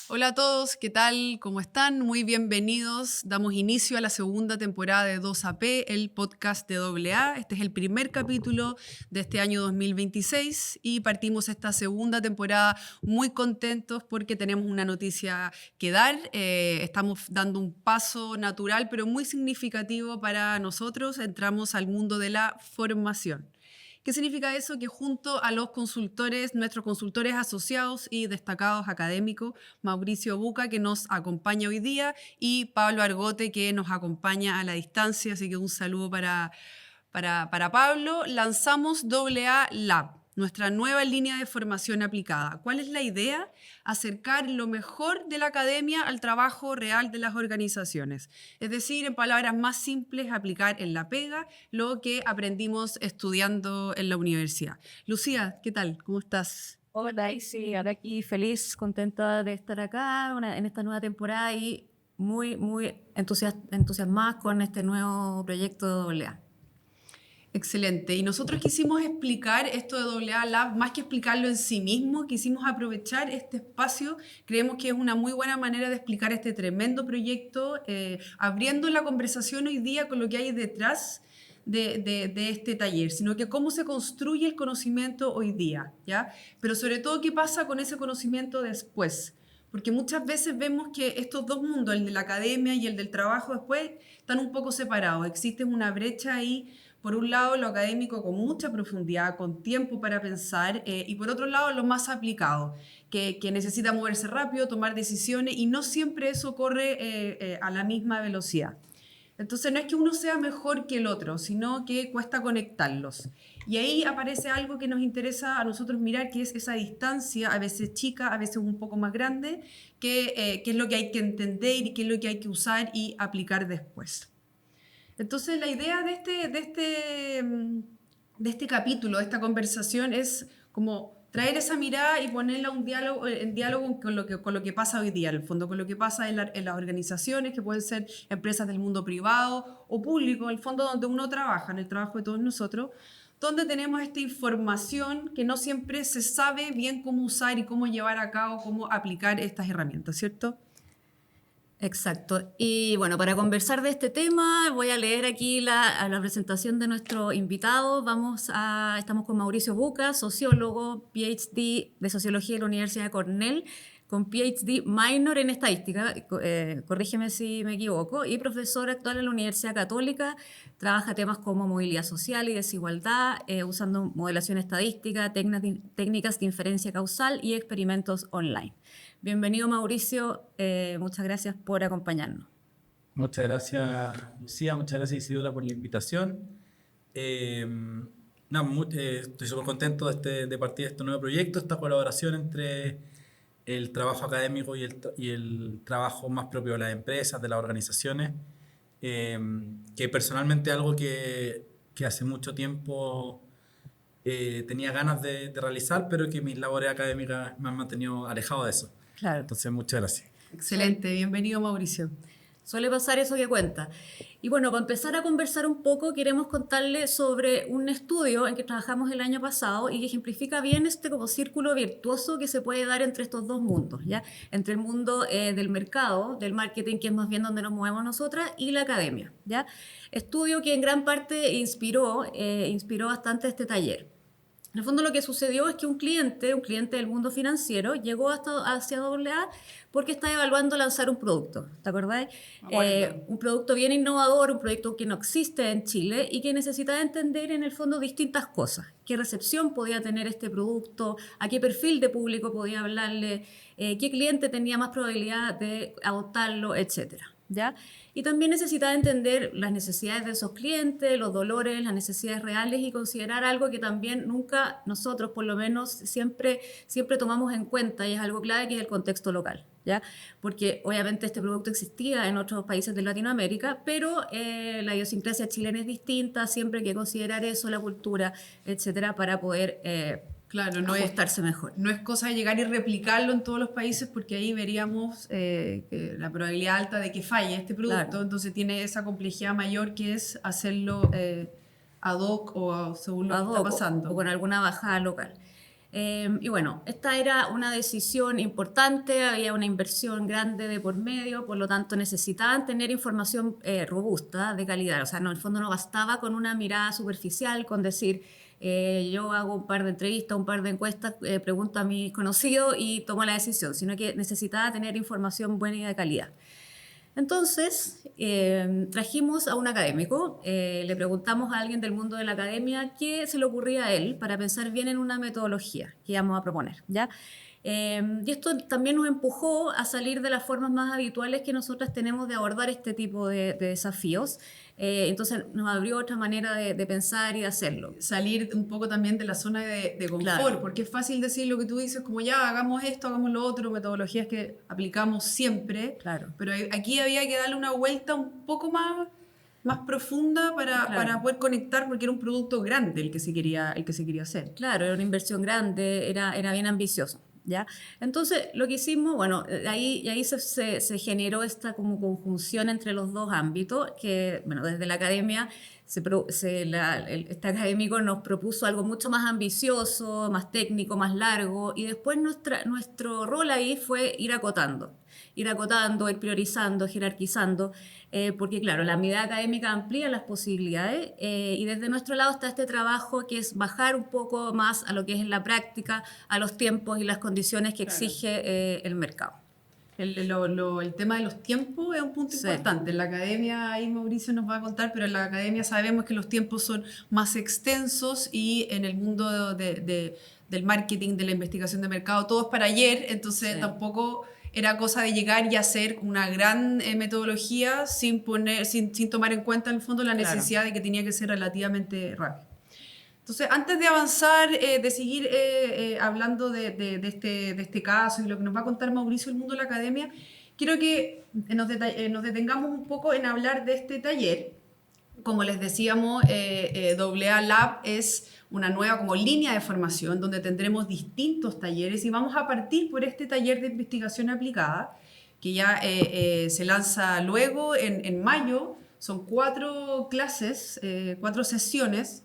Hola a todos, ¿qué tal? ¿Cómo están? Muy bienvenidos. Damos inicio a la segunda temporada de 2AP, el podcast de AA. Este es el primer capítulo de este año 2026 y partimos esta segunda temporada muy contentos porque tenemos una noticia que dar. Estamos dando un paso natural pero muy significativo para nosotros. Entramos al mundo de la formación. ¿Qué significa eso? Que junto a los consultores, nuestros consultores asociados y destacados académicos, Mauricio Buca, que nos acompaña hoy día, y Pablo Argote, que nos acompaña a la distancia, así que un saludo para Pablo, lanzamos AA Lab, nuestra nueva línea de formación aplicada. ¿Cuál es la idea? Acercar lo mejor de la academia al trabajo real de las organizaciones. Es decir, en palabras más simples, aplicar en la pega lo que aprendimos estudiando en la universidad. Lucía, ¿qué tal? ¿Cómo estás? Hola, sí, ahora aquí feliz, contenta de estar acá en esta nueva temporada y muy entusiasmada con este nuevo proyecto de AA. Excelente. Y nosotros quisimos explicar esto de AA Lab, más que explicarlo en sí mismo, quisimos aprovechar este espacio. Creemos que es una muy buena manera de explicar este tremendo proyecto, abriendo la conversación hoy día con lo que hay detrás de este taller, sino que cómo se construye el conocimiento hoy día, ¿ya? Pero sobre todo qué pasa con ese conocimiento después. Porque muchas veces vemos que estos dos mundos, el de la academia y el del trabajo después, están un poco separados. Existe una brecha ahí. Por un lado, lo académico con mucha profundidad, con tiempo para pensar, y por otro lado, lo más aplicado, que necesita moverse rápido, tomar decisiones, y no siempre eso corre a la misma velocidad. Entonces, no es que uno sea mejor que el otro, sino que cuesta conectarlos. Y ahí aparece algo que nos interesa a nosotros mirar, que es esa distancia, a veces chica, a veces un poco más grande, que es lo que hay que entender y qué es lo que hay que usar y aplicar después. Entonces, la idea de este capítulo, de esta conversación, es como traer esa mirada y ponerla en diálogo con lo que pasa hoy día, en el fondo, con lo que pasa en las organizaciones, que pueden ser empresas del mundo privado o público, en el fondo donde uno trabaja, en el trabajo de todos nosotros, donde tenemos esta información que no siempre se sabe bien cómo usar y cómo llevar a cabo, cómo aplicar estas herramientas, ¿cierto? Exacto. Y bueno, para conversar de este tema, voy a leer aquí la presentación de nuestro invitado. Estamos con Mauricio Buca, sociólogo, PhD de Sociología de la Universidad de Cornell, con PhD minor en Estadística, corrígeme si me equivoco, y profesor actual en la Universidad Católica. Trabaja temas como movilidad social y desigualdad, usando modelación estadística, técnicas de inferencia causal y experimentos online. Bienvenido, Mauricio. Muchas gracias por acompañarnos. Muchas gracias, Lucía. Muchas gracias, Isidora, por la invitación. Estoy súper contento de partir de este nuevo proyecto, esta colaboración entre el trabajo académico y el trabajo más propio de las empresas, de las organizaciones, que personalmente es algo que hace mucho tiempo tenía ganas de realizar, pero que mis labores académicas me han mantenido alejado de eso. Claro. Entonces, muchas gracias. Excelente, bienvenido, Mauricio. Suele pasar eso que cuenta. Y bueno, para empezar a conversar un poco, queremos contarle sobre un estudio en que trabajamos el año pasado y que ejemplifica bien este como círculo virtuoso que se puede dar entre estos dos mundos, ¿ya? Entre el mundo del mercado, del marketing, que es más bien donde nos movemos nosotras, y la academia, ¿ya? Estudio que en gran parte inspiró bastante este taller. En el fondo lo que sucedió es que un cliente del mundo financiero llegó hacia AA porque está evaluando lanzar un producto, ¿te acordás? Un producto bien innovador, un proyecto que no existe en Chile y que necesitaba entender en el fondo distintas cosas. ¿Qué recepción podía tener este producto? ¿A qué perfil de público podía hablarle? ¿Qué cliente tenía más probabilidad de adoptarlo? Etcétera. ¿Ya? Y también necesitaba entender las necesidades de esos clientes, los dolores, las necesidades reales y considerar algo que también nunca nosotros, por lo menos, siempre tomamos en cuenta y es algo clave, que es el contexto local, ¿ya? Porque obviamente este producto existía en otros países de Latinoamérica, pero la idiosincrasia chilena es distinta, siempre hay que considerar eso, la cultura, etcétera, para poder Claro, ajustarse mejor. No es cosa de llegar y replicarlo en todos los países porque ahí veríamos la probabilidad alta de que falle este producto. Claro. Entonces tiene esa complejidad mayor que es hacerlo ad hoc o según lo ad que está hoc pasando. o con alguna bajada local. Y bueno, esta era una decisión importante, había una inversión grande de por medio, por lo tanto necesitaban tener información robusta, de calidad. O sea, no, en el fondo no bastaba con una mirada superficial, con decir, yo hago un par de entrevistas, un par de encuestas, pregunto a mis conocidos y tomo la decisión, sino que necesitaba tener información buena y de calidad. Entonces, trajimos a un académico, le preguntamos a alguien del mundo de la academia qué se le ocurría a él para pensar bien en una metodología que íbamos a proponer, ¿ya? Y esto también nos empujó a salir de las formas más habituales que nosotras tenemos de abordar este tipo de desafíos. Entonces, nos abrió otra manera de pensar y de hacerlo. Salir un poco también de la zona de confort, Claro. porque es fácil decir lo que tú dices, como ya hagamos esto, hagamos lo otro, metodologías que aplicamos siempre, Claro. pero aquí había que darle una vuelta un poco más profunda para Claro. poder conectar, porque era un producto grande el que se quería hacer. Claro, era una inversión grande, era bien ambicioso, ¿ya? Entonces, lo que hicimos, bueno, ahí se generó esta como conjunción entre los dos ámbitos, que, bueno, desde la academia, este académico nos propuso algo mucho más ambicioso, más técnico, más largo, y después nuestro rol ahí fue ir acotando, ir priorizando, jerarquizando, porque claro, la mirada académica amplía las posibilidades y desde nuestro lado está este trabajo que es bajar un poco más a lo que es en la práctica, a los tiempos y las condiciones que exige el mercado. El tema de los tiempos es un punto importante. En la academia, ahí Mauricio nos va a contar, pero en la academia sabemos que los tiempos son más extensos y en el mundo del marketing, de la investigación de mercado, todo es para ayer, entonces tampoco era cosa de llegar y hacer una gran metodología sin tomar en cuenta en el fondo la necesidad de que tenía que ser relativamente rápido. Entonces, antes de avanzar, de seguir hablando de este caso y lo que nos va a contar Mauricio del mundo de la academia, quiero que nos detengamos un poco en hablar de este taller. Como les decíamos, AA Lab es una nueva como línea de formación donde tendremos distintos talleres y vamos a partir por este taller de investigación aplicada que ya se lanza luego en mayo. Son 4 clases, 4 sesiones.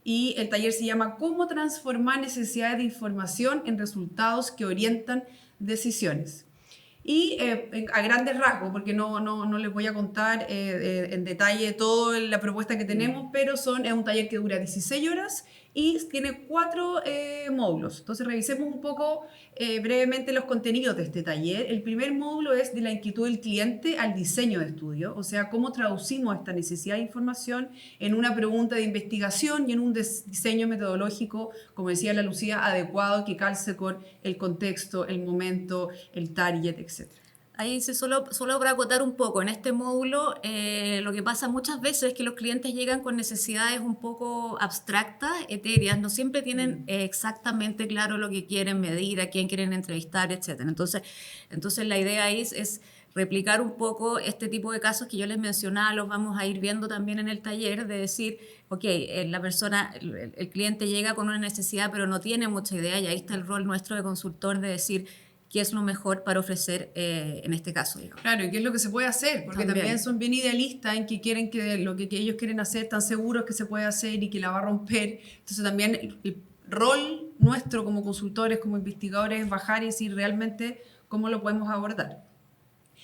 Y el taller se llama ¿Cómo transformar necesidades de información en resultados que orientan decisiones? Y a grandes rasgos, porque no les voy a contar en detalle toda la propuesta que tenemos, pero es un taller que dura 16 horas y tiene 4 módulos. Entonces revisemos un poco brevemente los contenidos de este taller. El primer módulo es de la inquietud del cliente al diseño de estudio, o sea, cómo traducimos esta necesidad de información en una pregunta de investigación y en un diseño metodológico, como decía la Lucía, adecuado que calce con el contexto, el momento, el target, etc. Ahí solo para acotar un poco, en este módulo lo que pasa muchas veces es que los clientes llegan con necesidades un poco abstractas, etéreas, no siempre tienen exactamente claro lo que quieren medir, a quién quieren entrevistar, etc. Entonces la idea ahí es replicar un poco este tipo de casos que yo les mencionaba, los vamos a ir viendo también en el taller, de decir, ok, la persona, el cliente llega con una necesidad pero no tiene mucha idea y ahí está el rol nuestro de consultor de decir, qué es lo mejor para ofrecer en este caso, digamos. Claro, y qué es lo que se puede hacer, porque también son bien idealistas en que quieren que lo que ellos quieren hacer, están seguros que se puede hacer y que la va a romper. Entonces también el rol nuestro como consultores, como investigadores, es bajar y decir realmente cómo lo podemos abordar.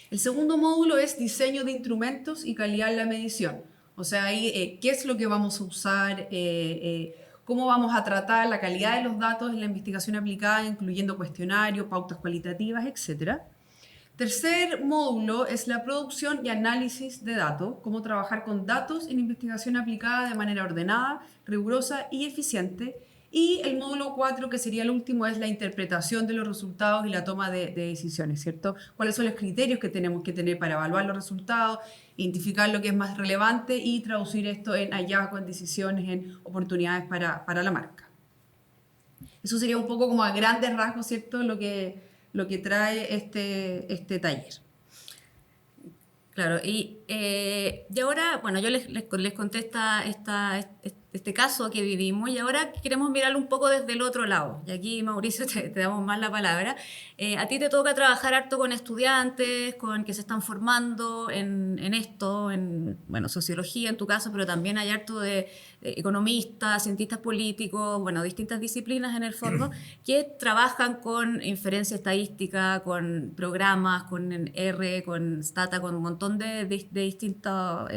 El segundo módulo es diseño de instrumentos y calidad en la medición. O sea, ahí qué es lo que vamos a usar, cómo vamos a tratar la calidad de los datos en la investigación aplicada, incluyendo cuestionarios, pautas cualitativas, etc. Tercer módulo es la producción y análisis de datos, cómo trabajar con datos en investigación aplicada de manera ordenada, rigurosa y eficiente. Y el módulo 4, que sería el último, es la interpretación de los resultados y la toma de decisiones, ¿cierto? ¿Cuáles son los criterios que tenemos que tener para evaluar los resultados, identificar lo que es más relevante y traducir esto en hallazgos, en decisiones, en oportunidades para la marca? Eso sería un poco como a grandes rasgos, ¿cierto? Lo que trae este taller. Claro, y ahora, bueno, yo les conté este caso que vivimos, y ahora queremos mirarlo un poco desde el otro lado. Y aquí, Mauricio, te damos más la palabra. A ti te toca trabajar harto con estudiantes, con que se están formando en esto, en bueno, sociología en tu caso, pero también hay harto de economistas, cientistas políticos, bueno, distintas disciplinas en el fondo, que trabajan con inferencia estadística, con programas, con R, con Stata, con un montón de distintas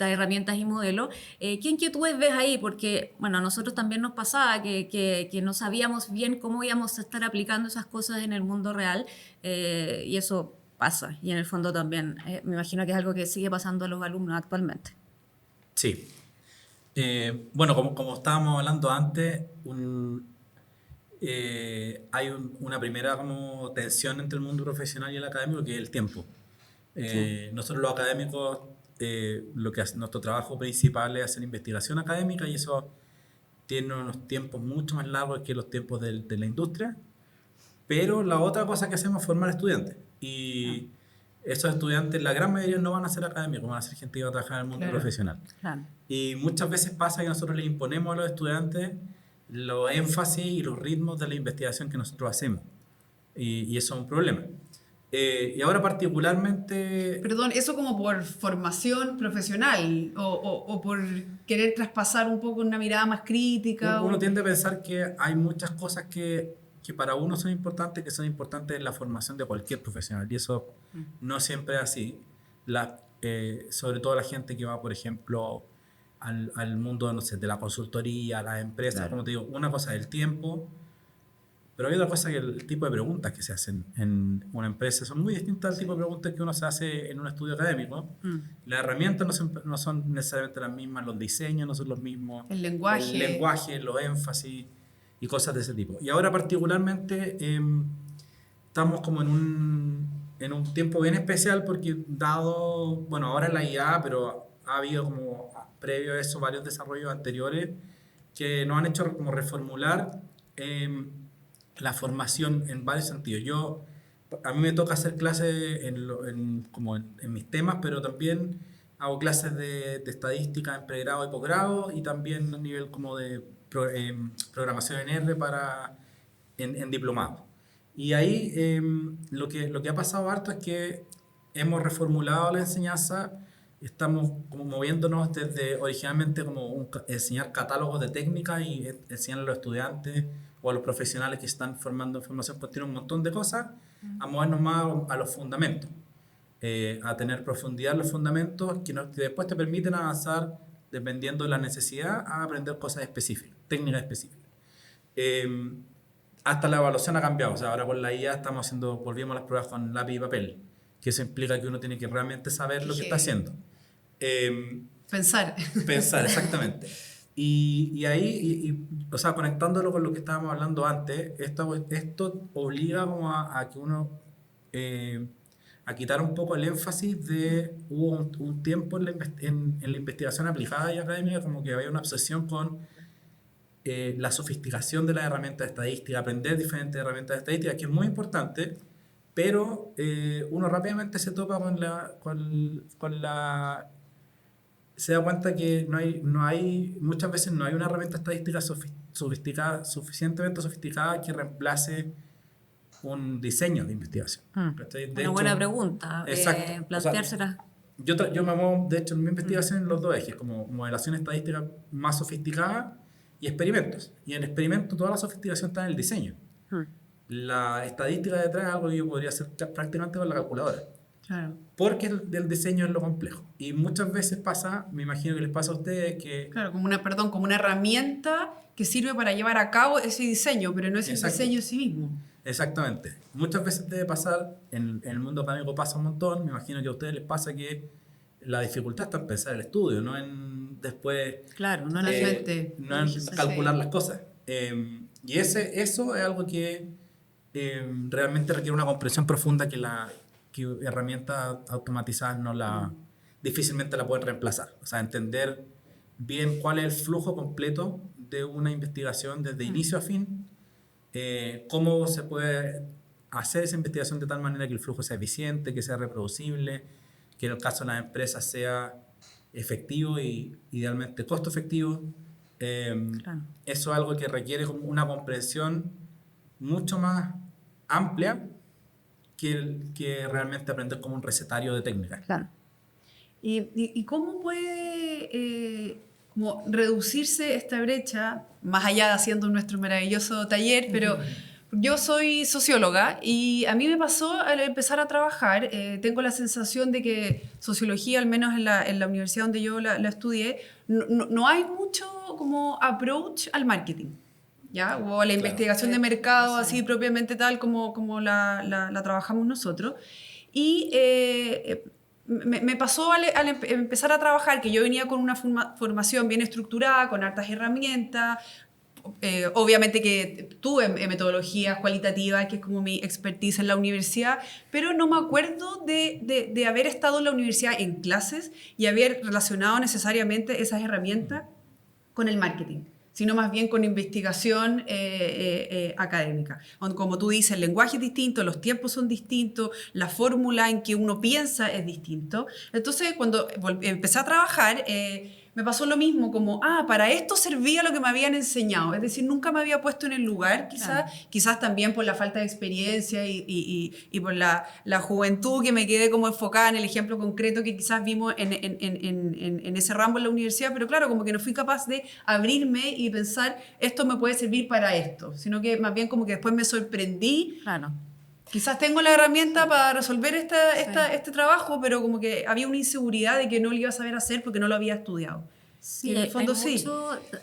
herramientas y modelos. ¿Qué inquietudes ves ahí? Porque, bueno, a nosotros también nos pasaba que no sabíamos bien cómo íbamos a estar aplicando esas cosas en el mundo real, y eso pasa. Y en el fondo también, me imagino que es algo que sigue pasando a los alumnos actualmente. Sí. Bueno, como estábamos hablando antes, hay una primera como tensión entre el mundo profesional y el académico, que es el tiempo. Nosotros los académicos, nuestro trabajo principal es hacer investigación académica, y eso tiene unos tiempos mucho más largos que los tiempos de la industria, pero la otra cosa que hacemos es formar estudiantes, y esos estudiantes, la gran mayoría no van a ser académicos, van a ser gente que va a trabajar en el mundo profesional. Claro. Y muchas veces pasa que nosotros les imponemos a los estudiantes los énfasis y los ritmos de la investigación que nosotros hacemos, y eso es un problema. Y ahora particularmente... Perdón, ¿eso como por formación profesional o por querer traspasar un poco una mirada más crítica? Uno tiende a pensar que hay muchas cosas que para uno son importantes, que son importantes en la formación de cualquier profesional, y eso no siempre es así. Sobre todo la gente que va, por ejemplo, al mundo, no sé, de la consultoría, a las empresas, claro. Como te digo, una cosa es el tiempo, pero hay otra cosa, que el tipo de preguntas que se hacen en una empresa son muy distintas al tipo de preguntas que uno se hace en un estudio académico. Las herramientas no son necesariamente las mismas, los diseños no son los mismos, el lenguaje, los énfasis y cosas de ese tipo. Y ahora particularmente estamos como en un tiempo bien especial, porque dado, bueno, ahora la IA, pero ha habido como previo a eso varios desarrollos anteriores que nos han hecho como reformular la formación en varios sentidos. A mí me toca hacer clases en mis temas, pero también hago clases de estadística en pregrado y posgrado, y también a nivel como de programación en R en diplomado. Y ahí lo que ha pasado harto es que hemos reformulado la enseñanza. Estamos como moviéndonos desde originalmente como enseñar catálogos de técnicas y enseñar a los estudiantes o a los profesionales que están formando en formación continua un montón de cosas, a movernos más a los fundamentos, a tener profundidad en los fundamentos que después te permiten avanzar, dependiendo de la necesidad, a aprender cosas específicas, técnicas específicas. Hasta la evaluación ha cambiado. O sea, ahora con la IA volvimos a las pruebas con lápiz y papel, que eso implica que uno tiene que realmente saber lo que está haciendo. Pensar, exactamente. Y ahí, o sea, conectándolo con lo que estábamos hablando antes, esto obliga como a que uno, a quitar un poco el énfasis de, hubo un tiempo en la investigación aplicada y académica, como que había una obsesión con la sofisticación de las herramientas de estadística, aprender diferentes herramientas de estadística, que es muy importante, pero uno rápidamente se topa se da cuenta que muchas veces no hay una herramienta estadística suficientemente sofisticada que reemplace un diseño de investigación. Una buena pregunta. Exacto. Planteársela. O sea, yo me muevo, de hecho, en mi investigación en los dos ejes, como modelación estadística más sofisticada y experimentos. Y en experimentos toda la sofisticación está en el diseño. La estadística detrás es algo que yo podría hacer prácticamente con la calculadora. Claro. Porque el diseño es lo complejo. Y muchas veces pasa, me imagino que les pasa a ustedes que... Claro, como una herramienta que sirve para llevar a cabo ese diseño, pero no es el diseño en sí mismo. Exactamente. Muchas veces debe pasar, en el mundo académico pasa un montón, me imagino que a ustedes les pasa que la dificultad está en pensar el estudio, no en después... Claro, no en la gente. No en calcular las cosas. Y eso es algo que realmente requiere una comprensión profunda que herramientas automatizadas difícilmente la pueden reemplazar. O sea, entender bien cuál es el flujo completo de una investigación desde inicio a fin, cómo se puede hacer esa investigación de tal manera que el flujo sea eficiente, que sea reproducible, que en el caso de las empresas sea efectivo y idealmente costo efectivo. Claro. Eso es algo que requiere como una comprensión mucho más amplia que realmente aprender como un recetario de técnicas. Claro. ¿Y cómo puede como reducirse esta brecha, más allá de haciendo nuestro maravilloso taller? Pero yo soy socióloga y a mí me pasó al empezar a trabajar, tengo la sensación de que sociología, al menos en la universidad donde yo la estudié, no hay mucho como approach al marketing, ¿ya? O a la investigación de mercado, así propiamente tal como la trabajamos nosotros. Y me pasó al empezar a trabajar que yo venía con una formación bien estructurada, con hartas herramientas. Obviamente que tuve metodologías cualitativas, que es como mi expertise en la universidad, pero no me acuerdo de haber estado en la universidad en clases y haber relacionado necesariamente esas herramientas con el marketing, sino más bien con investigación académica. Como tú dices, el lenguaje es distinto, los tiempos son distintos, la fórmula en que uno piensa es distinto. Entonces, cuando empecé a trabajar, me pasó lo mismo, como, para esto servía lo que me habían enseñado. Es decir, nunca me había puesto en el lugar, quizás también por la falta de experiencia y por la juventud, que me quedé como enfocada en el ejemplo concreto que quizás vimos en ese ramo en la universidad, pero claro, como que no fui capaz de abrirme y pensar, esto me puede servir para esto, sino que más bien como que después me sorprendí. Claro. Quizás tengo la herramienta para resolver este trabajo, pero como que había una inseguridad de que no lo iba a saber hacer porque no lo había estudiado. Sí, en el fondo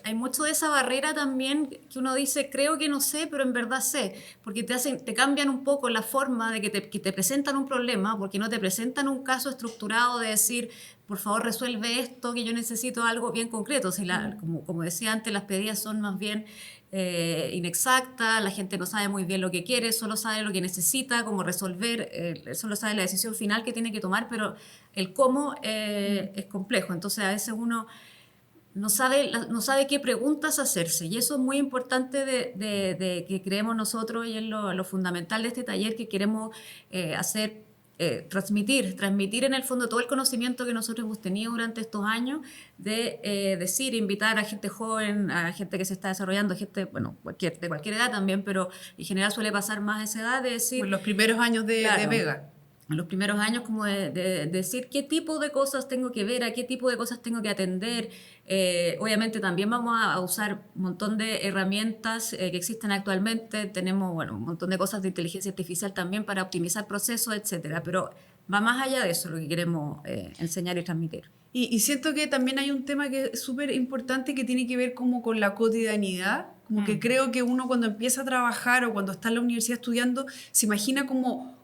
hay mucho de esa barrera también que uno dice, creo que no sé, pero en verdad sé, porque te cambian un poco la forma de que te presentan un problema, porque no te presentan un caso estructurado de decir, por favor resuelve esto, que yo necesito algo bien concreto. Si como decía antes, las pedidas son más bien inexacta, la gente no sabe muy bien lo que quiere, solo sabe lo que necesita, cómo resolver, solo sabe la decisión final que tiene que tomar, pero el cómo es complejo. Entonces a veces uno no sabe qué preguntas hacerse, y eso es muy importante de que creemos nosotros, y es lo fundamental de este taller que queremos hacer. Transmitir en el fondo todo el conocimiento que nosotros hemos tenido durante estos años, de invitar a gente joven, a gente que se está desarrollando, gente, bueno, de cualquier edad también, pero en general suele pasar más a esa edad, de decir... En los primeros años de Vega. En los primeros años, como de decir qué tipo de cosas tengo que ver, a qué tipo de cosas tengo que atender. Obviamente también vamos a usar un montón de herramientas que existen actualmente. Tenemos un montón de cosas de inteligencia artificial también para optimizar procesos, etcétera. Pero va más allá de eso lo que queremos enseñar y transmitir. Y siento que también hay un tema que es súper importante, que tiene que ver como con la cotidianidad. Como que creo que uno, cuando empieza a trabajar o cuando está en la universidad estudiando, se imagina como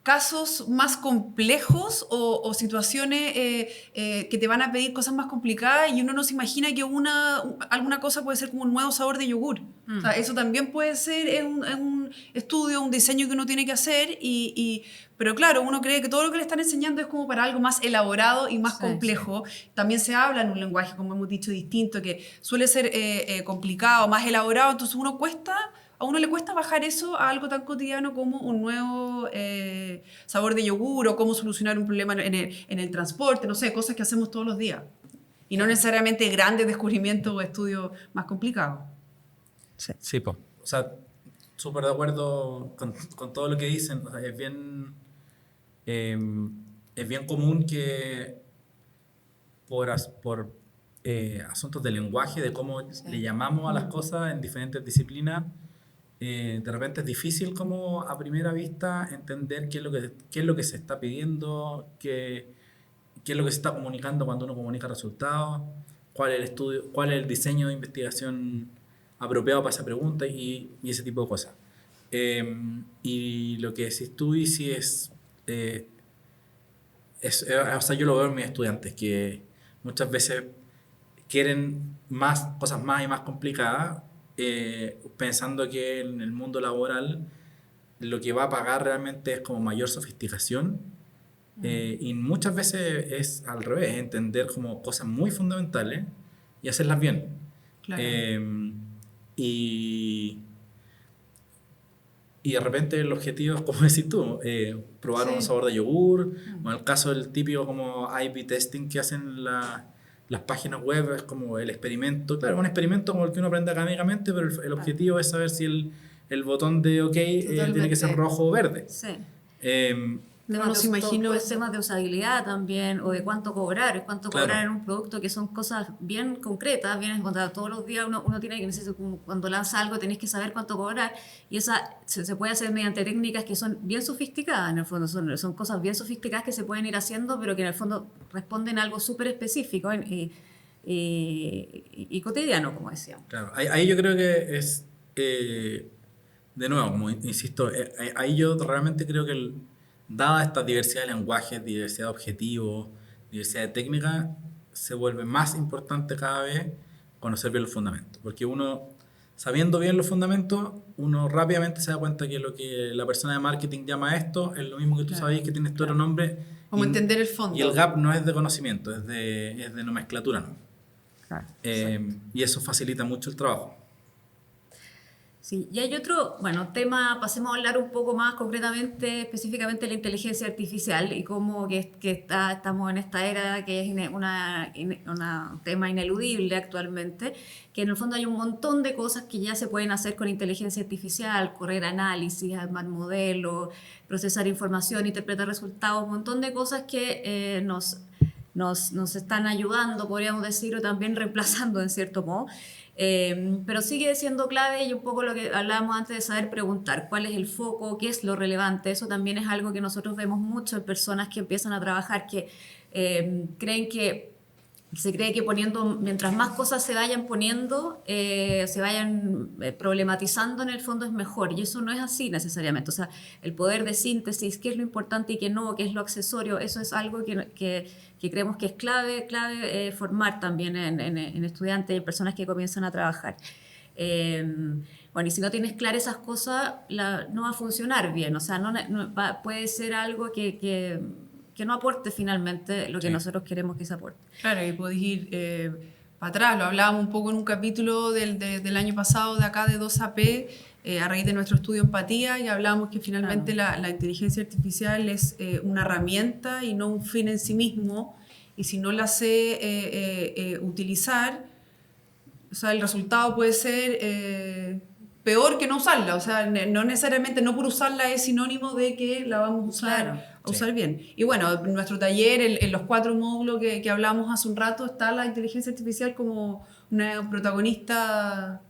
casos más complejos o situaciones que te van a pedir cosas más complicadas, y uno no se imagina que alguna cosa puede ser como un nuevo sabor de yogur. O sea, eso también puede ser un estudio, un diseño que uno tiene que hacer, pero claro, uno cree que todo lo que le están enseñando es como para algo más elaborado y más complejo. También se habla en un lenguaje, como hemos dicho, distinto, que suele ser complicado, más elaborado, entonces a uno le cuesta bajar eso a algo tan cotidiano como un nuevo sabor de yogur, o cómo solucionar un problema en el transporte, no sé, cosas que hacemos todos los días. Y no necesariamente grandes descubrimientos o estudios más complicados. Sí, pues. O sea, súper de acuerdo con todo lo que dicen. O sea, es bien común que por asuntos de lenguaje, de cómo le llamamos a las cosas en diferentes disciplinas, de repente es difícil como a primera vista entender qué es lo que se está pidiendo, qué es lo que se está comunicando cuando uno comunica resultados, cuál es el diseño de investigación apropiado para esa pregunta y ese tipo de cosas. Y lo que decís tú, y sí o sea, yo lo veo en mis estudiantes, que muchas veces quieren cosas más y más complicadas, pensando que en el mundo laboral lo que va a pagar realmente es como mayor sofisticación, y muchas veces es al revés, entender como cosas muy fundamentales y hacerlas bien. Claro. Y de repente el objetivo es, como decís tú, probar un sabor de yogur, o en el caso del típico como A/B testing que hacen las páginas web es como el experimento. Claro, un experimento como el que uno aprende académicamente, pero el objetivo es saber si el botón de OK tiene que ser rojo o verde. Sí. No nos imagino temas de usabilidad también, o de cuánto cobrar en un producto, que son cosas bien concretas, bien todos los días uno tiene que, cuando lanza algo tenés que saber cuánto cobrar, y esa se puede hacer mediante técnicas que son bien sofisticadas, en el fondo son cosas bien sofisticadas que se pueden ir haciendo, pero que en el fondo responden a algo súper específico y cotidiano, como decíamos. Claro, ahí yo creo que es, de nuevo, como insisto, ahí yo realmente creo que dada esta diversidad de lenguajes, diversidad de objetivos, diversidad de técnicas, se vuelve más importante cada vez conocer bien los fundamentos. Porque uno, sabiendo bien los fundamentos, uno rápidamente se da cuenta que lo que la persona de marketing llama esto es lo mismo que tú sabes que tienes tu otro nombre. Como entender el fondo. Y el gap no es de conocimiento, es de nomenclatura, ¿no? Claro, y eso facilita mucho el trabajo. Sí, y hay otro, tema, pasemos a hablar un poco más concretamente, específicamente de la inteligencia artificial y cómo estamos en esta era que es un tema ineludible actualmente, que en el fondo hay un montón de cosas que ya se pueden hacer con inteligencia artificial, correr análisis, armar modelos, procesar información, interpretar resultados, un montón de cosas que nos están ayudando, podríamos decir, o también reemplazando en cierto modo. Pero sigue siendo clave y un poco lo que hablábamos antes de saber preguntar cuál es el foco, qué es lo relevante. Eso también es algo que nosotros vemos mucho en personas que empiezan a trabajar, que se cree que mientras más cosas se vayan poniendo, se vayan problematizando, en el fondo es mejor, y eso no es así necesariamente. O sea, el poder de síntesis, qué es lo importante y qué no, qué es lo accesorio, eso es algo que creemos que es clave formar también en estudiantes y en personas que comienzan a trabajar. Y si no tienes claras esas cosas, no va a funcionar bien. O sea, puede ser algo que no aporte finalmente lo que nosotros queremos que se aporte. Claro, y podéis ir para atrás, lo hablábamos un poco en un capítulo del año pasado de acá de 2AP, a raíz de nuestro estudio Empatía, y hablábamos que finalmente la inteligencia artificial es una herramienta y no un fin en sí mismo, y si no la sé utilizar, o sea, el resultado puede ser peor que no usarla. O sea, no necesariamente, no por usarla es sinónimo de que la vamos a usar bien. Y bueno, en nuestro taller, en los 4 módulos que hablamos hace un rato, está la inteligencia artificial como una protagonista.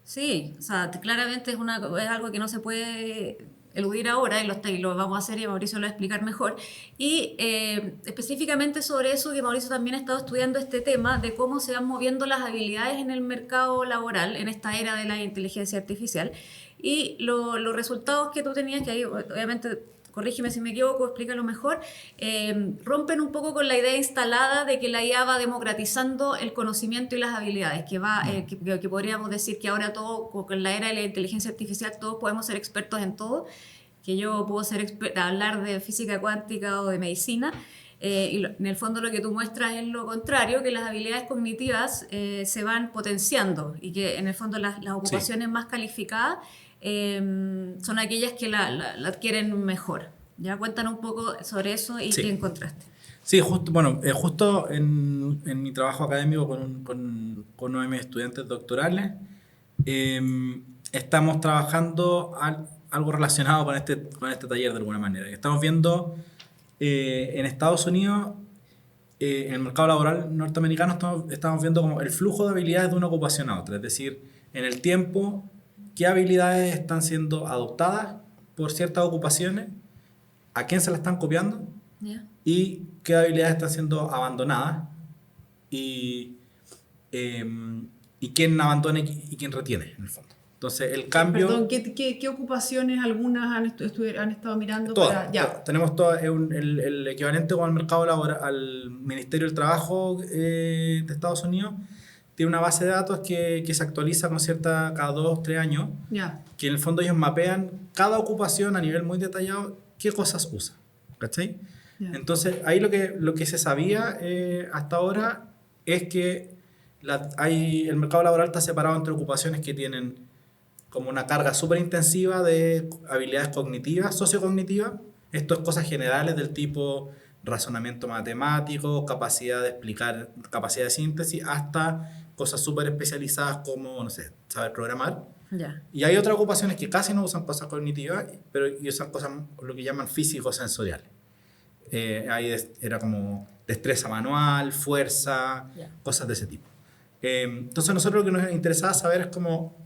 Sí, o sea, claramente es algo que no se puede eludir ahora, y lo vamos a hacer, y Mauricio lo va a explicar mejor. Y específicamente sobre eso, que Mauricio también ha estado estudiando este tema de cómo se van moviendo las habilidades en el mercado laboral en esta era de la inteligencia artificial, y los resultados que tú tenías, que ahí obviamente, corrígeme si me equivoco, explícalo mejor, rompen un poco con la idea instalada de que la IA va democratizando el conocimiento y las habilidades, que podríamos decir que ahora todo, con la era de la inteligencia artificial, todos podemos ser expertos en todo, que yo puedo hablar de física cuántica o de medicina, y en el fondo lo que tú muestras es lo contrario, que las habilidades cognitivas se van potenciando, y que en el fondo las ocupaciones más calificadas son aquellas que la adquieren mejor. Ya, cuéntanos un poco sobre eso y qué encontraste. Sí, justo en mi trabajo académico con uno de mis estudiantes doctorales, estamos trabajando algo relacionado con este taller de alguna manera. Estamos viendo en Estados Unidos, en el mercado laboral norteamericano, estamos viendo como el flujo de habilidades de una ocupación a otra. Es decir, en el tiempo, qué habilidades están siendo adoptadas por ciertas ocupaciones, a quién se las están copiando, y qué habilidades están siendo abandonadas, y quién abandona y quién retiene, en el fondo. Entonces, el cambio... Perdón, ¿qué ocupaciones algunas han estado mirando? Todas. Tenemos todo el equivalente con el mercado laboral, al Ministerio del Trabajo de Estados Unidos. Tiene una base de datos que se actualiza cada 2 o 3 años, que en el fondo ellos mapean cada ocupación a nivel muy detallado, qué cosas usa, ¿cachai? Entonces, ahí lo que se sabía hasta ahora es que el mercado laboral está separado entre ocupaciones que tienen como una carga súper intensiva de habilidades cognitivas, sociocognitivas. Esto es cosas generales del tipo razonamiento matemático, capacidad de explicar, capacidad de síntesis, hasta cosas súper especializadas como, no sé, saber programar. Ya. Y hay otras ocupaciones que casi no usan cosas cognitivas, pero y usan cosas, lo que llaman físico-sensoriales. Era como destreza manual, fuerza, cosas de ese tipo. Entonces nosotros lo que nos interesaba saber es cómo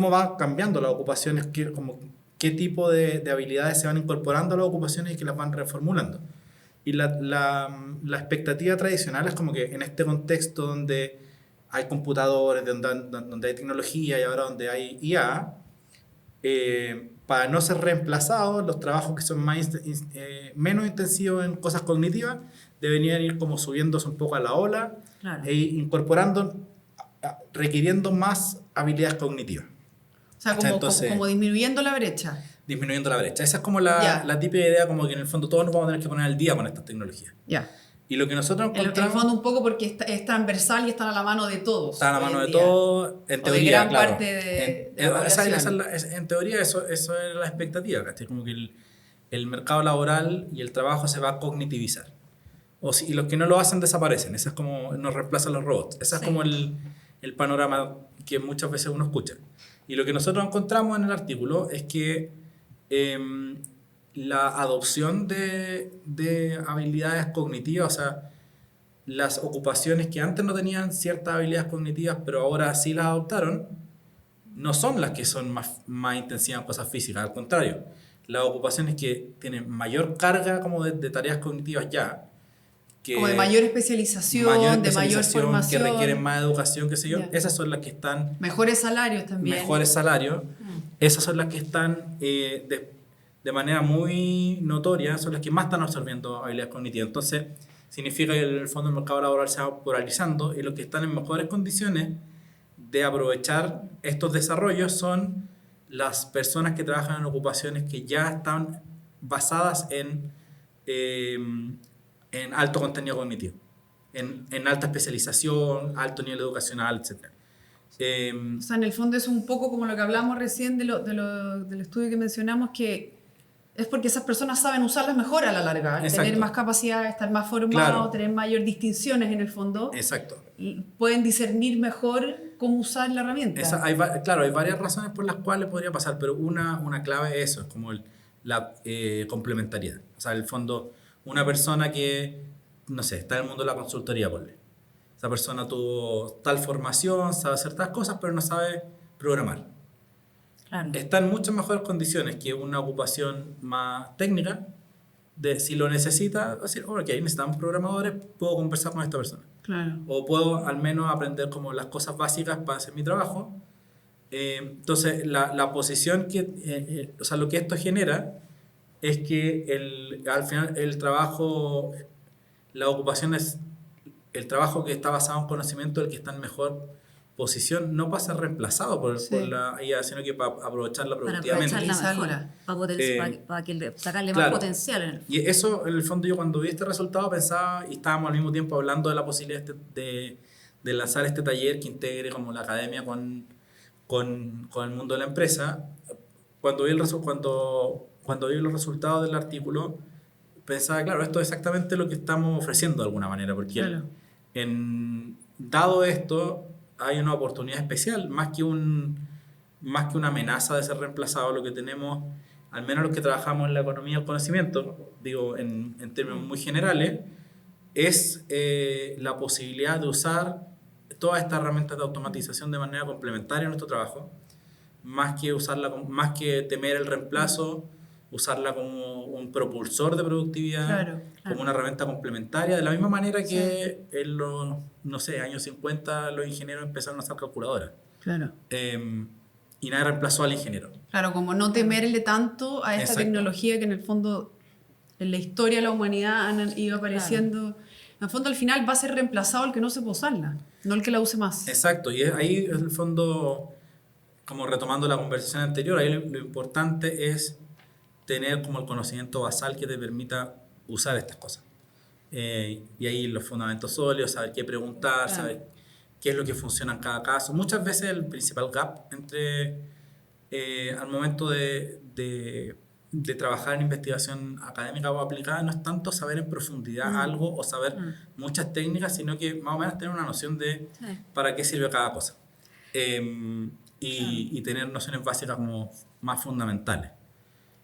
van cambiando las ocupaciones, qué tipo de habilidades se van incorporando a las ocupaciones y que las van reformulando. Y la expectativa tradicional es como que en este contexto donde hay computadores, donde hay tecnología y ahora donde hay IA, para no ser reemplazados, los trabajos que son menos intensivos en cosas cognitivas deberían ir como subiéndose un poco a la ola, Claro. e incorporando, requiriendo más habilidades cognitivas. O sea, como disminuyendo la brecha. Disminuyendo la brecha. Esa es como Ya. la típica idea, como que en el fondo todos nos vamos a tener que poner al día con estas tecnologías. Ya. Y lo que nosotros En el encontramos... fondo un poco porque es transversal y están a la mano de todos. Está a la hoy mano en de día. todos, en O teoría, de gran claro. parte de la población. En teoría eso es la expectativa, ¿cachai? Como que el mercado laboral y el trabajo se va a cognitivizar. Y los que no lo hacen desaparecen. Esa es como nos reemplazan los robots. Ese es como el panorama que muchas veces uno escucha. Y lo que nosotros encontramos en el artículo es que la adopción de habilidades cognitivas, o sea, las ocupaciones que antes no tenían ciertas habilidades cognitivas, pero ahora sí las adoptaron, no son las que son más intensivas en cosas físicas. Al contrario, las ocupaciones que tienen mayor carga como de tareas cognitivas ya, como de mayor especialización, de mayor formación. Que requieren más educación, qué sé yo, Ya. esas son las que están... Mejores salarios también. Mejores salarios. Esas son las que están de manera muy notoria, son las que más están absorbiendo habilidades cognitivas. Entonces, significa que en el fondo el mercado laboral se va polarizando y los que están en mejores condiciones de aprovechar estos desarrollos son las personas que trabajan en ocupaciones que ya están basadas en alto contenido cognitivo, en alta especialización, alto nivel educacional, etc. O sea, en el fondo es un poco como lo que hablamos recién del estudio que mencionamos, que es porque esas personas saben usarlas mejor a la larga, Exacto. tener más capacidad, estar más formados, Claro. tener mayor distinciones en el fondo. Exacto. Y pueden discernir mejor cómo usar la herramienta. Hay varias razones por las cuales podría pasar, pero una clave es eso, es como la complementariedad. O sea, en el fondo, una persona que, no sé, está en el mundo de la consultoría, ponle. Esa persona tuvo tal formación, sabe hacer tal cosas, pero no sabe programar. Claro. Está en muchas mejores condiciones que una ocupación más técnica, de si lo necesita, decir, ok, necesitamos programadores, puedo conversar con esta persona. Claro. O puedo al menos aprender como las cosas básicas para hacer mi trabajo. Entonces, la posición que, o sea, lo que esto genera es que al final el trabajo, la ocupación es el trabajo que está basado en conocimiento, el que está en mejor posición, no para ser reemplazado por la IA, sino que para aprovecharla productivamente. Para aprovecharla mejor, para sacarle más potencial. En el Y eso, en el fondo, yo cuando vi este resultado pensaba, y estábamos al mismo tiempo hablando de la posibilidad de lanzar este taller que integre como la academia con el mundo de la empresa. Cuando vi los resultados del artículo, pensaba, claro, esto es exactamente lo que estamos ofreciendo de alguna manera, porque dado esto, hay una oportunidad especial, más que una amenaza de ser reemplazado. Lo que tenemos, al menos los que trabajamos en la economía del conocimiento, digo en términos muy generales, es la posibilidad de usar todas estas herramientas de automatización de manera complementaria a nuestro trabajo, más que temer el reemplazo, usarla como un propulsor de productividad, como una herramienta complementaria, de la misma manera que en los, no sé, años 50 los ingenieros empezaron a usar calculadoras. Claro. Y nadie reemplazó al ingeniero. Claro, como no temerle tanto a esta tecnología que en el fondo en la historia de la humanidad han ido apareciendo. Claro. En el fondo al final va a ser reemplazado el que no sepa usarla, no el que la use más. Exacto, y ahí en el fondo, como retomando la conversación anterior, ahí lo importante es tener como el conocimiento basal que te permita usar estas cosas. Y ahí los fundamentos sólidos, saber qué preguntar, saber qué es lo que funciona en cada caso. Muchas veces el principal gap entre al momento de de trabajar en investigación académica o aplicada no es tanto saber en profundidad algo o saber muchas técnicas, sino que más o menos tener una noción de para qué sirve cada cosa. Y tener nociones básicas como más fundamentales.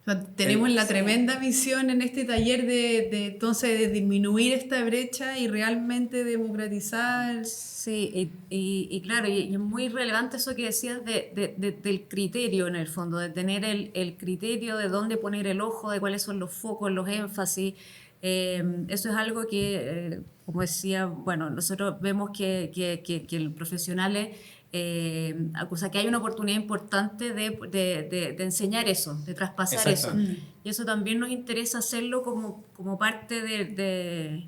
O sea, tenemos la tremenda misión en este taller entonces de disminuir esta brecha y realmente democratizar. Sí, y claro, y es muy relevante eso que decías del criterio en el fondo, de tener el criterio de dónde poner el ojo, de cuáles son los focos, los énfasis. Eso es algo que, como decía, bueno, nosotros vemos que los profesionales, o sea, que hay una oportunidad importante de enseñar eso, de traspasar eso. Y eso también nos interesa hacerlo como parte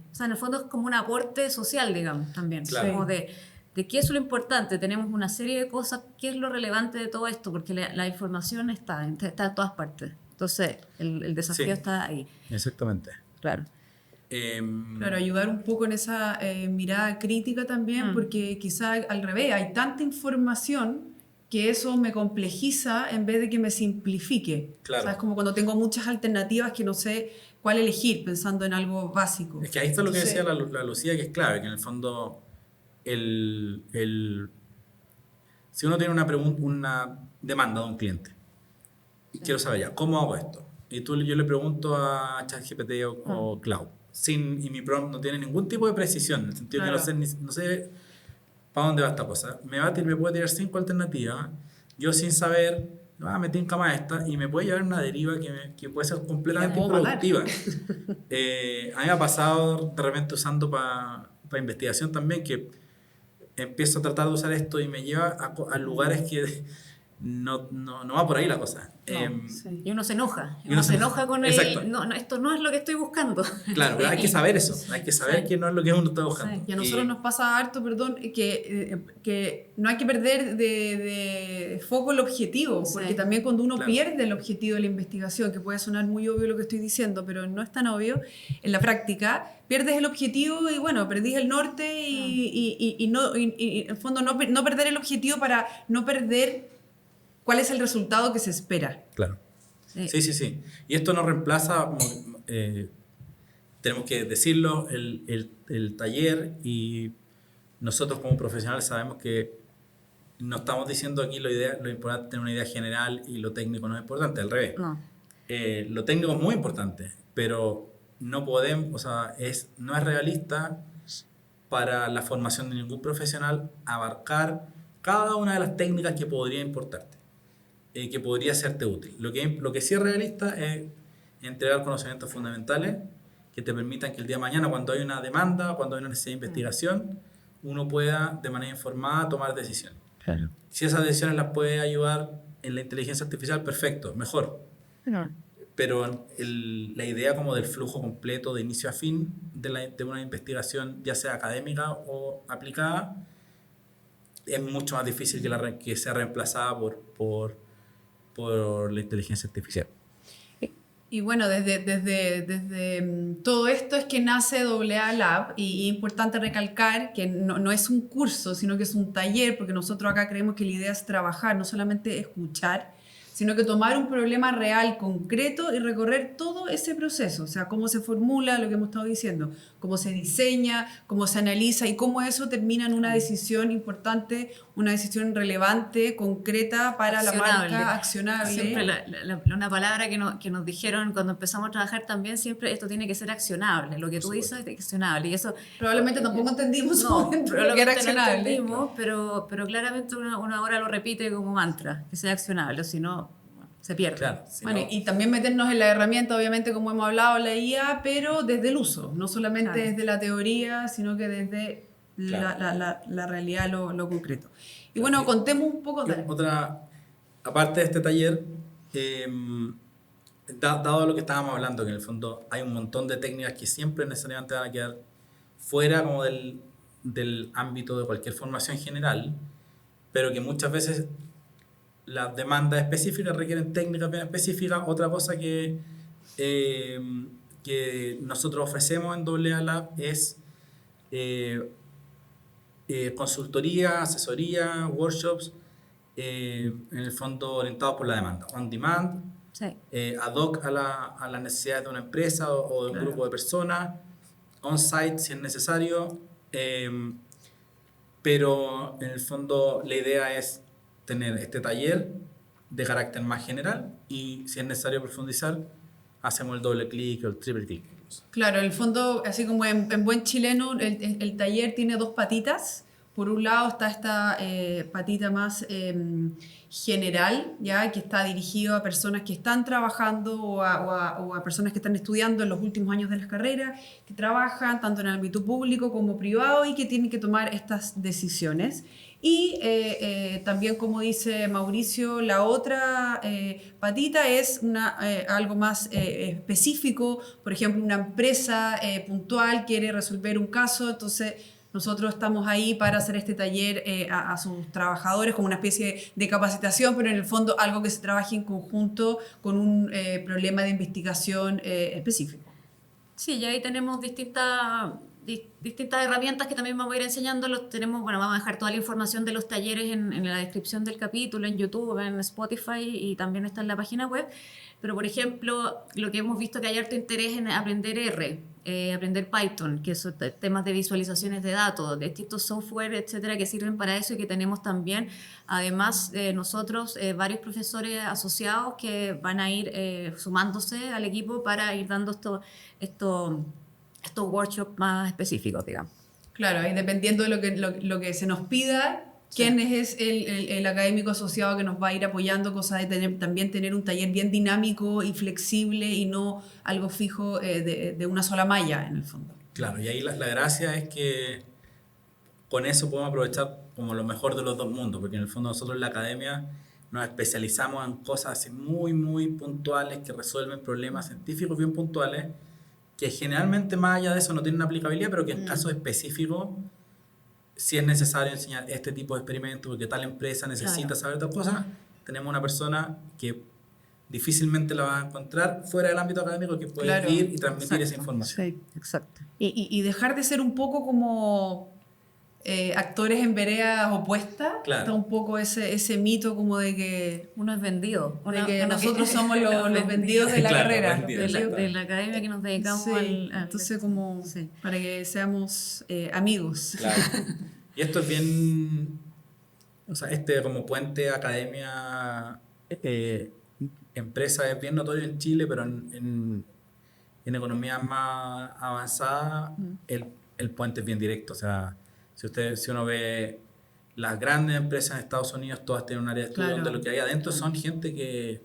o sea, en el fondo es como un aporte social, digamos, también. Claro. Como de qué es lo importante. Tenemos una serie de cosas, qué es lo relevante de todo esto, porque la información está en todas partes. Entonces, el desafío está ahí. Exactamente. Claro. Claro, ayudar un poco en esa mirada crítica también, porque quizá al revés, hay tanta información que eso me complejiza en vez de que me simplifique. Claro. O sea, es como cuando tengo muchas alternativas que no sé cuál elegir pensando en algo básico. Es que ahí está lo que decía la Lucía, que es clave, que en el fondo si uno tiene una demanda de un cliente, quiero saber ya, ¿cómo hago esto? Y yo le pregunto a ChatGPT o Cloud, y mi prompt no tiene ningún tipo de precisión, en el sentido que no sé para dónde va esta cosa. Me puede tirar 5 alternativas, yo sin saber, me tinca más esta, y me puede llevar una deriva que puede ser completamente improductiva. A mí me ha pasado de repente usando para investigación también, que empiezo a tratar de usar esto y me lleva a lugares que no va por ahí la cosa. Y uno se enoja. Uno se enoja con el... No, esto no es lo que estoy buscando. Claro, pero hay que saber eso. Hay que saber que no es lo que uno está buscando. Y a nosotros nos pasa harto, que no hay que perder de foco el objetivo, porque también cuando uno pierde el objetivo de la investigación, que puede sonar muy obvio lo que estoy diciendo, pero no es tan obvio, en la práctica pierdes el objetivo y bueno, perdís el norte y en el fondo no perder el objetivo para no perder cuál es el resultado que se espera. Claro. Sí. Y esto no reemplaza, tenemos que decirlo, el taller, y nosotros como profesionales sabemos que no estamos diciendo aquí lo importante es tener una idea general y lo técnico no es importante, al revés. No. Lo técnico es muy importante, pero no podemos, o sea, no es realista para la formación de ningún profesional abarcar cada una de las técnicas que podría importarte, que podría serte útil. Lo que sí es realista es entregar conocimientos fundamentales que te permitan que el día de mañana, cuando hay una demanda, cuando hay una necesidad de investigación, uno pueda de manera informada tomar decisiones. Claro. Si esas decisiones las puede ayudar en la inteligencia artificial, perfecto, mejor. Pero la idea como del flujo completo de inicio a fin de una investigación, ya sea académica o aplicada, es mucho más difícil que sea reemplazada por la inteligencia artificial. Y bueno, desde todo esto es que nace AA Lab, y es importante recalcar que no es un curso, sino que es un taller, porque nosotros acá creemos que la idea es trabajar, no solamente escuchar, sino que tomar un problema real, concreto, y recorrer todo ese proceso, o sea, cómo se formula lo que hemos estado diciendo, cómo se diseña, cómo se analiza y cómo eso termina en una decisión importante, una decisión relevante, concreta para Accionable. la marca, accionable. Siempre una palabra que nos dijeron cuando empezamos a trabajar también, siempre esto tiene que ser accionable, lo que tú dices es accionable, y eso... Probablemente tampoco entendimos No, lo que era accionable. No entendimos, pero claramente uno ahora lo repite como mantra, que sea accionable, o si no, se pierde. Claro, Bueno, y también meternos en la herramienta, obviamente, como hemos hablado, la IA, pero desde el uso, no solamente desde la teoría, sino que desde la realidad, lo concreto. Y bueno, contemos un poco de... Aparte de este taller, dado lo que estábamos hablando, que en el fondo hay un montón de técnicas que siempre necesariamente van a quedar fuera como del ámbito de cualquier formación general, pero que muchas veces las demandas específicas requieren técnicas bien específicas. Otra cosa que nosotros ofrecemos en AA Lab es consultoría, asesoría, workshops, en el fondo orientados por la demanda, on demand, ad hoc a las necesidades de una empresa o de un grupo de personas, on-site si es necesario, pero en el fondo la idea es tener este taller de carácter más general y si es necesario profundizar, hacemos el doble clic o el triple clic. Claro, en el fondo, así como en buen chileno, el taller tiene dos patitas. Por un lado está esta patita más general, ¿ya? Que está dirigido a personas que están trabajando o a personas que están estudiando en los últimos años de las carreras, que trabajan tanto en el ámbito público como privado y que tienen que tomar estas decisiones. Y también, como dice Mauricio, la otra patita es algo más específico. Por ejemplo, una empresa puntual quiere resolver un caso, entonces nosotros estamos ahí para hacer este taller a sus trabajadores como una especie de capacitación, pero en el fondo algo que se trabaje en conjunto con un problema de investigación específico. Sí, y ahí tenemos distintas herramientas que también vamos a ir enseñando. Vamos a dejar toda la información de los talleres en la descripción del capítulo, en YouTube, en Spotify y también está en la página web. Pero, por ejemplo, lo que hemos visto que hay harto interés en aprender R, aprender Python, que son temas de visualizaciones de datos, de distintos software, etcétera, que sirven para eso y que tenemos también, además de nosotros, varios profesores asociados que van a ir sumándose al equipo para ir dando estos workshops más específicos, digamos. Claro, y dependiendo de lo que se nos pida, quién es el académico asociado que nos va a ir apoyando, cosa de también tener un taller bien dinámico y flexible y no algo fijo de una sola malla en el fondo. Claro, y ahí la gracia es que con eso podemos aprovechar como lo mejor de los dos mundos, porque en el fondo nosotros en la academia nos especializamos en cosas así muy, muy puntuales que resuelven problemas científicos bien puntuales, que generalmente más allá de eso no tienen aplicabilidad, pero que en casos específicos si es necesario enseñar este tipo de experimentos, porque tal empresa necesita saber tal cosa, tenemos una persona que difícilmente la va a encontrar fuera del ámbito académico que puede ir y transmitir esa información. Sí, exacto. Y dejar de ser un poco como actores en veredas opuestas. Claro. Está un poco ese mito como de que uno es vendido. Nosotros somos los vendidos de la carrera. De la academia que nos dedicamos al entonces como para que seamos amigos. Claro. Y esto es bien, o sea, como puente academia empresa es bien notorio en Chile, pero en economías más avanzadas el puente es bien directo. O sea, si uno ve las grandes empresas en Estados Unidos, todas tienen un área de estudio donde lo que hay adentro son gente que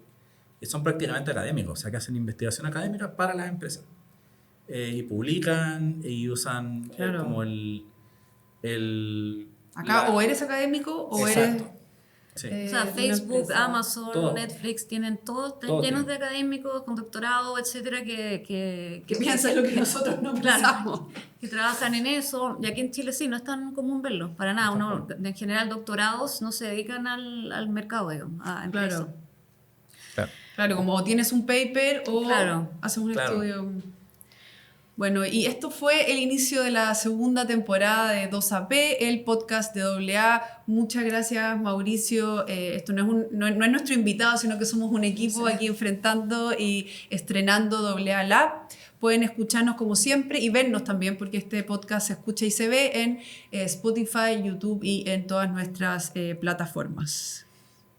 son prácticamente académicos, o sea, que hacen investigación académica para las empresas. Y publican y usan como Acá o eres académico o exacto. eres... Sí. O sea, Facebook, Amazon, todo. Netflix, tienen todos llenos de académicos con doctorado, etcétera, que piensan lo que nosotros no pensamos. Que trabajan en eso. Y aquí en Chile sí, no es tan común verlo, para nada. Uno, en general, doctorados no se dedican al mercado, digamos, a empresas. Claro, como tienes un paper o haces un estudio. Bueno, y esto fue el inicio de la segunda temporada de 2AP, el podcast de AA. Muchas gracias, Mauricio. Esto no es nuestro invitado, sino que somos un equipo aquí enfrentando y estrenando AA Lab. Pueden escucharnos como siempre y vernos también, porque este podcast se escucha y se ve en Spotify, YouTube y en todas nuestras plataformas.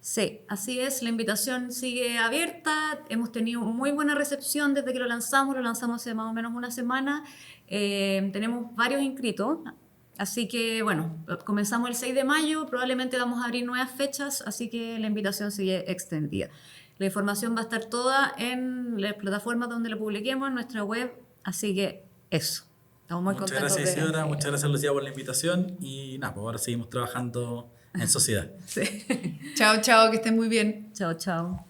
Sí, así es, la invitación sigue abierta, hemos tenido muy buena recepción desde que lo lanzamos hace más o menos una semana, tenemos varios inscritos, así que bueno, comenzamos el 6 de mayo, probablemente vamos a abrir nuevas fechas, así que la invitación sigue extendida. La información va a estar toda en las plataformas donde lo publiquemos, en nuestra web, así que eso. Estamos muy contentos. Muchas gracias, Isidora, muchas gracias, Lucía, por la invitación y nada, pues ahora seguimos trabajando en sociedad. Sí. Chao, que estén muy bien. Chao. Chao.